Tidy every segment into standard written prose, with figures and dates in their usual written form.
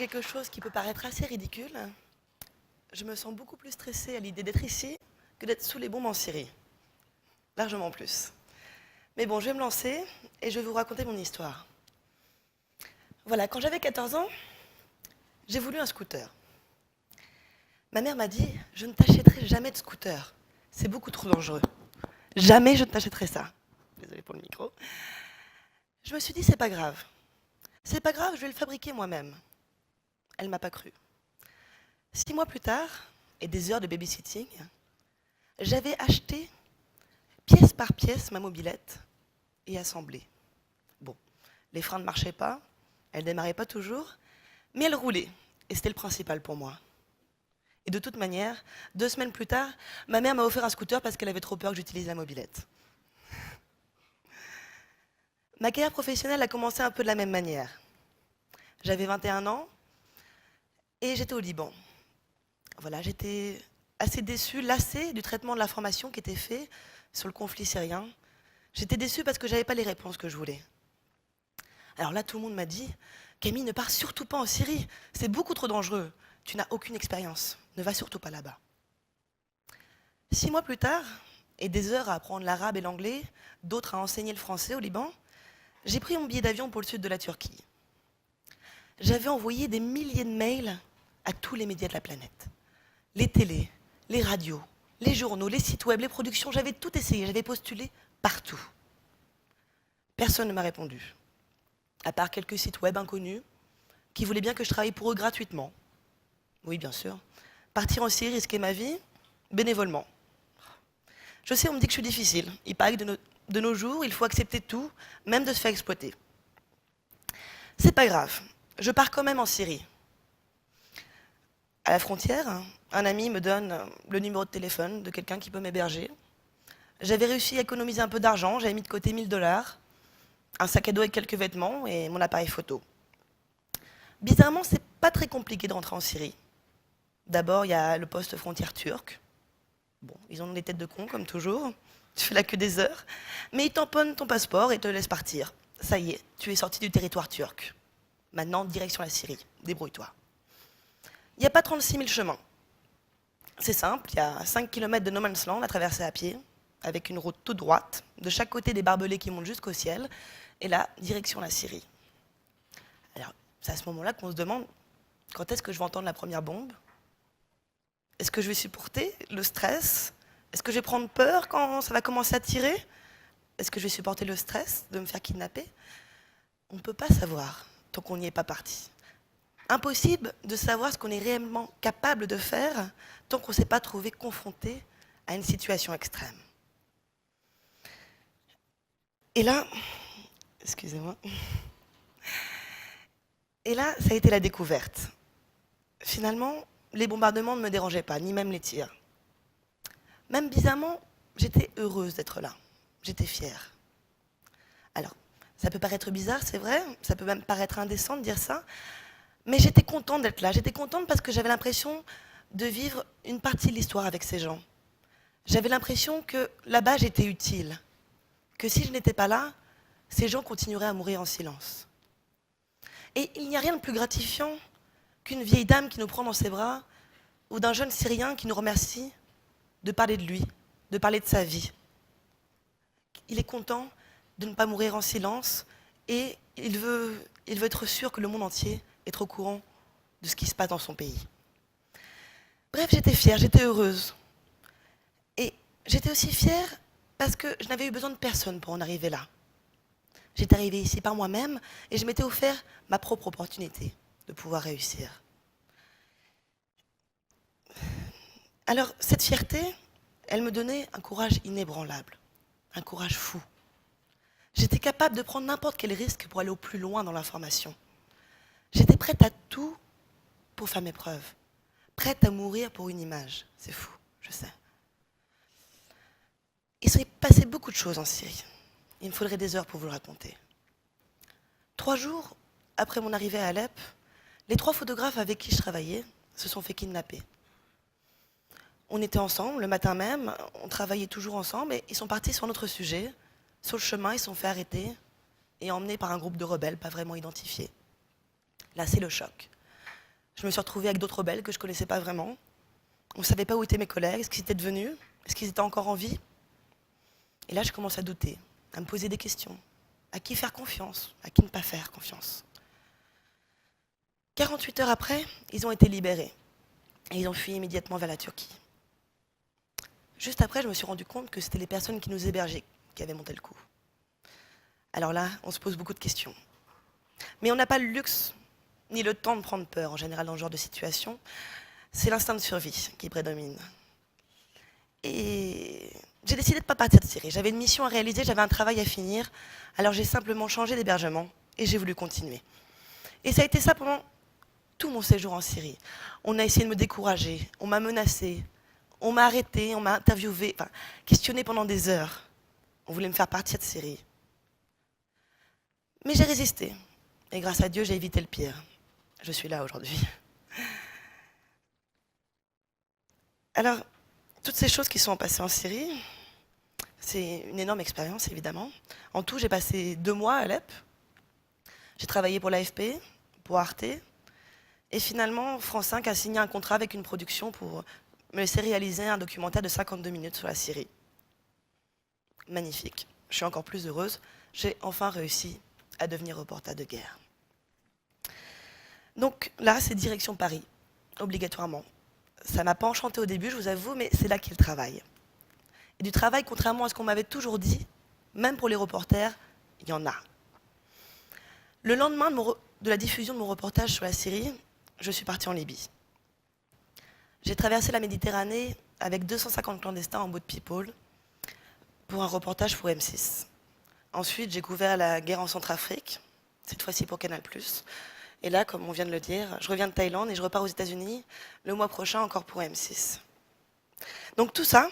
quelque chose qui peut paraître assez ridicule. Je me sens beaucoup plus stressée à l'idée d'être ici que d'être sous les bombes en Syrie. Largement plus. Mais bon, je vais me lancer et je vais vous raconter mon histoire. Voilà, quand j'avais 14 ans, j'ai voulu un scooter. Ma mère m'a dit, je ne t'achèterai jamais de scooter. C'est beaucoup trop dangereux. Jamais je ne t'achèterai ça. Désolée pour le micro. Je me suis dit, c'est pas grave. C'est pas grave, je vais le fabriquer moi-même. Elle m'a pas cru. 6 mois plus tard, et des heures de babysitting, j'avais acheté pièce par pièce ma mobilette et assemblé. Bon, les freins ne marchaient pas, elle ne démarrait pas toujours, mais elle roulait, et c'était le principal pour moi. Et de toute manière, 2 semaines plus tard, ma mère m'a offert un scooter parce qu'elle avait trop peur que j'utilise la mobilette. Ma carrière professionnelle a commencé un peu de la même manière. J'avais 21 ans et j'étais au Liban. Voilà, j'étais assez déçue, lassée du traitement de l'information qui était fait sur le conflit syrien. J'étais déçue parce que je n'avais pas les réponses que je voulais. Alors là, tout le monde m'a dit, Camille, ne pars surtout pas en Syrie, c'est beaucoup trop dangereux. Tu n'as aucune expérience, ne va surtout pas là-bas. 6 mois plus tard, et des heures à apprendre l'arabe et l'anglais, d'autres à enseigner le français au Liban, j'ai pris mon billet d'avion pour le sud de la Turquie. J'avais envoyé des milliers de mails à tous les médias de la planète. Les télés, les radios, les journaux, les sites web, les productions, j'avais tout essayé, j'avais postulé partout. Personne ne m'a répondu, à part quelques sites web inconnus qui voulaient bien que je travaille pour eux gratuitement. Oui, bien sûr. Partir en Syrie, risquer ma vie, bénévolement. Je sais, on me dit que je suis difficile. Il paraît que de nos jours, il faut accepter tout, même de se faire exploiter. C'est pas grave, je pars quand même en Syrie. À la frontière, un ami me donne le numéro de téléphone de quelqu'un qui peut m'héberger. J'avais réussi à économiser un peu d'argent, j'avais mis de côté 1 000 $, un sac à dos avec quelques vêtements et mon appareil photo. Bizarrement, c'est pas très compliqué de rentrer en Syrie. D'abord, il y a le poste frontière turc. Bon, ils ont des têtes de cons, comme toujours. Tu fais là que des heures. Mais ils tamponnent ton passeport et te laissent partir. Ça y est, tu es sorti du territoire turc. Maintenant, direction la Syrie. Débrouille-toi. Il n'y a pas 36 000 chemins. C'est simple, il y a 5 km de no man's land à traverser à pied, avec une route toute droite, de chaque côté des barbelés qui montent jusqu'au ciel, et là, direction la Syrie. Alors, c'est à ce moment-là qu'on se demande, quand est-ce que je vais entendre la première bombe? Est-ce que je vais supporter le stress? Est-ce que je vais prendre peur quand ça va commencer à tirer? Est-ce que je vais supporter le stress de me faire kidnapper? On ne peut pas savoir tant qu'on n'y est pas parti. Impossible de savoir ce qu'on est réellement capable de faire tant qu'on ne s'est pas trouvé confronté à une situation extrême. Et là, excusez-moi, et là, ça a été la découverte. Finalement, les bombardements ne me dérangeaient pas, ni même les tirs. Même bizarrement, j'étais heureuse d'être là. J'étais fière. Alors, ça peut paraître bizarre, c'est vrai, ça peut même paraître indécent de dire ça, mais j'étais contente d'être là. J'étais contente parce que j'avais l'impression de vivre une partie de l'histoire avec ces gens. J'avais l'impression que là-bas, j'étais utile. Que si je n'étais pas là, ces gens continueraient à mourir en silence. Et il n'y a rien de plus gratifiant qu'une vieille dame qui nous prend dans ses bras ou d'un jeune Syrien qui nous remercie de parler de lui, de parler de sa vie. Il est content de ne pas mourir en silence et il veut être sûr que le monde entier est au courant de ce qui se passe dans son pays. Bref, j'étais fière, j'étais heureuse. Et j'étais aussi fière parce que je n'avais eu besoin de personne pour en arriver là. J'étais arrivée ici par moi-même et je m'étais offert ma propre opportunité de pouvoir réussir. Alors, cette fierté, elle me donnait un courage inébranlable, un courage fou. J'étais capable de prendre n'importe quel risque pour aller au plus loin dans l'information. J'étais prête à tout pour faire mes preuves, prête à mourir pour une image. C'est fou, je sais. Il s'est passé beaucoup de choses en Syrie. Il me faudrait des heures pour vous le raconter. 3 jours après mon arrivée à Alep, les 3 photographes avec qui je travaillais se sont fait kidnapper. On était ensemble le matin même, on travaillait toujours ensemble et ils sont partis sur notre sujet. Sur le chemin, ils se sont fait arrêter et emmenés par un groupe de rebelles pas vraiment identifiés. Là, c'est le choc. Je me suis retrouvée avec d'autres rebelles que je ne connaissais pas vraiment. On ne savait pas où étaient mes collègues, ce qu'ils étaient devenus, est-ce qu'ils étaient encore en vie. Et là, je commence à douter, à me poser des questions. À qui faire confiance, à qui ne pas faire confiance. 48 heures après, ils ont été libérés. Et ils ont fui immédiatement vers la Turquie. Juste après, je me suis rendu compte que c'était les personnes qui nous hébergeaient qui avaient monté le coup. Alors là, on se pose beaucoup de questions. Mais on n'a pas le luxe ni le temps de prendre peur, en général, dans ce genre de situation. C'est l'instinct de survie qui prédomine. Et j'ai décidé de ne pas partir de Syrie. J'avais une mission à réaliser, j'avais un travail à finir. Alors j'ai simplement changé d'hébergement et j'ai voulu continuer. Et ça a été ça pendant tout mon séjour en Syrie. On a essayé de me décourager, on m'a menacé, on m'a arrêté, on m'a interviewé, enfin, questionné pendant des heures. On voulait me faire partir de Syrie. Mais j'ai résisté. Et grâce à Dieu, j'ai évité le pire. Je suis là aujourd'hui. Alors, toutes ces choses qui sont passées en Syrie, c'est une énorme expérience, évidemment. En tout, j'ai passé 2 mois à Alep. J'ai travaillé pour l'AFP, pour Arte. Et finalement, France 5 a signé un contrat avec une production pour me laisser réaliser un documentaire de 52 minutes sur la Syrie. Magnifique. Je suis encore plus heureuse. J'ai enfin réussi à devenir reporter de guerre. Donc là, c'est direction Paris, obligatoirement. Ça ne m'a pas enchanté au début, je vous avoue, mais c'est là qu'est le travail. Et du travail, contrairement à ce qu'on m'avait toujours dit, même pour les reporters, il y en a. Le lendemain de la diffusion de mon reportage sur la Syrie, je suis partie en Libye. J'ai traversé la Méditerranée avec 250 clandestins en boat people pour un reportage pour M6. Ensuite, j'ai couvert la guerre en Centrafrique, cette fois-ci pour Canal+. Et là, comme on vient de le dire, je reviens de Thaïlande et je repars aux États-Unis le mois prochain encore pour M6. Donc tout ça,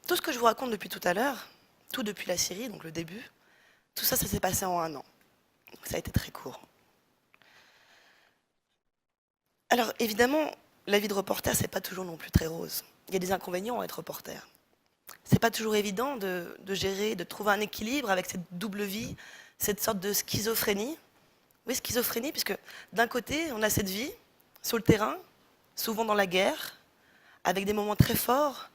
tout ce que je vous raconte depuis tout à l'heure, tout depuis la Syrie, donc le début, tout ça, ça s'est passé en 1 an. Donc ça a été très court. Alors évidemment, la vie de reporter, c'est pas toujours non plus très rose. Il y a des inconvénients à être reporter. C'est pas toujours évident de gérer, de trouver un équilibre avec cette double vie, cette sorte de schizophrénie. Oui, schizophrénie, puisque d'un côté, on a cette vie, sur le terrain, souvent dans la guerre, avec des moments très forts,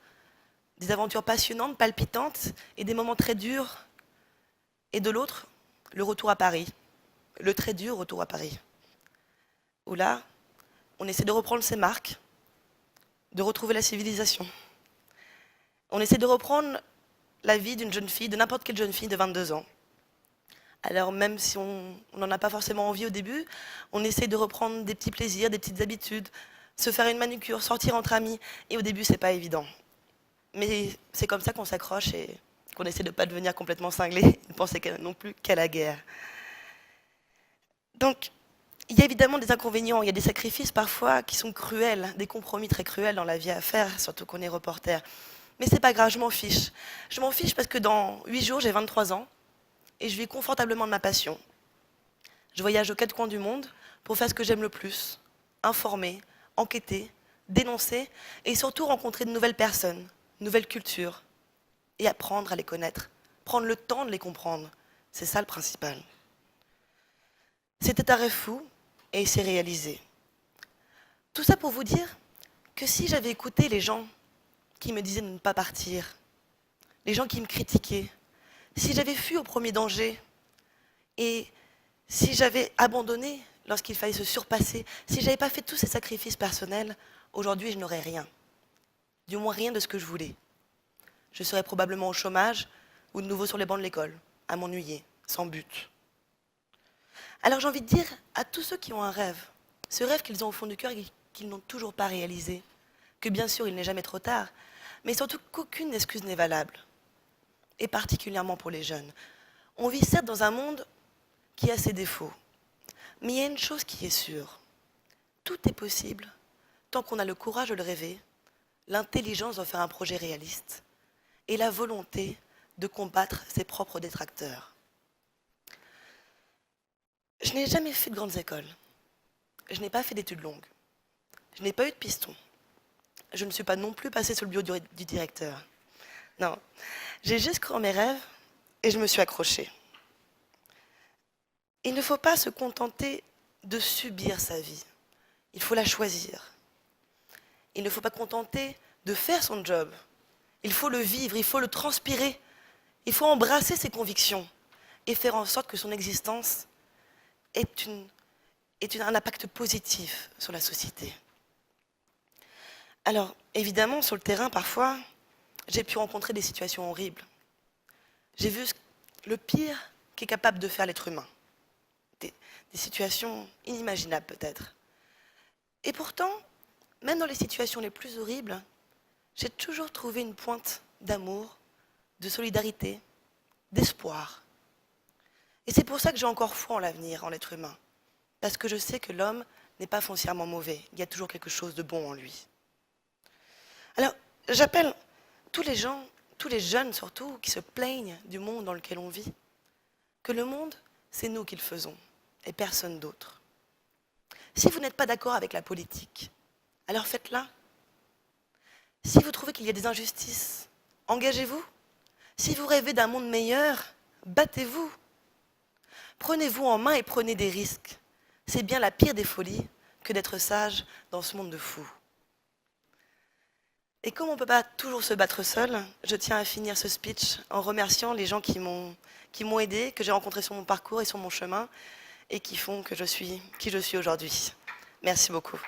des aventures passionnantes, palpitantes, et des moments très durs. Et de l'autre, le retour à Paris, le très dur retour à Paris, où là, on essaie de reprendre ses marques, de retrouver la civilisation. On essaie de reprendre la vie d'une jeune fille, de n'importe quelle jeune fille de 22 ans. Alors même si on n'en a pas forcément envie au début, on essaie de reprendre des petits plaisirs, des petites habitudes, se faire une manucure, sortir entre amis. Et au début, c'est pas évident. Mais c'est comme ça qu'on s'accroche et qu'on essaie de ne pas devenir complètement cinglé, ne penser non plus qu'à la guerre. Donc, il y a évidemment des inconvénients, il y a des sacrifices parfois qui sont cruels, des compromis très cruels dans la vie à faire, surtout qu'on est reporter. Mais c'est pas grave, je m'en fiche. Je m'en fiche parce que dans 8 jours, j'ai 23 ans et je vis confortablement de ma passion. Je voyage aux 4 coins du monde pour faire ce que j'aime le plus, informer, enquêter, dénoncer et surtout rencontrer de nouvelles personnes, nouvelles cultures et apprendre à les connaître, prendre le temps de les comprendre. C'est ça le principal. C'était un rêve fou et il s'est réalisé. Tout ça pour vous dire que si j'avais écouté les gens qui me disaient de ne pas partir, les gens qui me critiquaient, si j'avais fui au premier danger et si j'avais abandonné lorsqu'il fallait se surpasser, si j'avais pas fait tous ces sacrifices personnels, aujourd'hui je n'aurais rien. Du moins rien de ce que je voulais. Je serais probablement au chômage ou de nouveau sur les bancs de l'école, à m'ennuyer, sans but. Alors j'ai envie de dire à tous ceux qui ont un rêve, ce rêve qu'ils ont au fond du cœur et qu'ils n'ont toujours pas réalisé, que bien sûr il n'est jamais trop tard, mais surtout qu'aucune excuse n'est valable, et particulièrement pour les jeunes. On vit certes dans un monde qui a ses défauts, mais il y a une chose qui est sûre, tout est possible tant qu'on a le courage de le rêver, l'intelligence d'en faire un projet réaliste, et la volonté de combattre ses propres détracteurs. Je n'ai jamais fait de grandes écoles, je n'ai pas fait d'études longues, je n'ai pas eu de piston. Je ne suis pas non plus passée sur le bureau du directeur. Non, j'ai juste cru en mes rêves et je me suis accrochée. Il ne faut pas se contenter de subir sa vie. il faut la choisir. Il ne faut pas contenter de faire son job. Il faut le vivre, il faut le transpirer. Il faut embrasser ses convictions et faire en sorte que son existence ait un impact positif sur la société. Alors, évidemment, sur le terrain, parfois, j'ai pu rencontrer des situations horribles. J'ai vu le pire qu'est capable de faire l'être humain. Des situations inimaginables, peut-être. Et pourtant, même dans les situations les plus horribles, j'ai toujours trouvé une pointe d'amour, de solidarité, d'espoir. Et c'est pour ça que j'ai encore foi en l'avenir, en l'être humain. Parce que je sais que l'homme n'est pas foncièrement mauvais. Il y a toujours quelque chose de bon en lui. Alors, j'appelle tous les gens, tous les jeunes surtout, qui se plaignent du monde dans lequel on vit, que le monde, c'est nous qui le faisons, et personne d'autre. Si vous n'êtes pas d'accord avec la politique, alors faites-la. Si vous trouvez qu'il y a des injustices, engagez-vous. Si vous rêvez d'un monde meilleur, battez-vous. Prenez-vous en main et prenez des risques. C'est bien la pire des folies que d'être sage dans ce monde de fous. Et comme on ne peut pas toujours se battre seul, je tiens à finir ce speech en remerciant les gens qui m'ont aidé, que j'ai rencontrés sur mon parcours et sur mon chemin, et qui font que je suis qui je suis aujourd'hui. Merci beaucoup.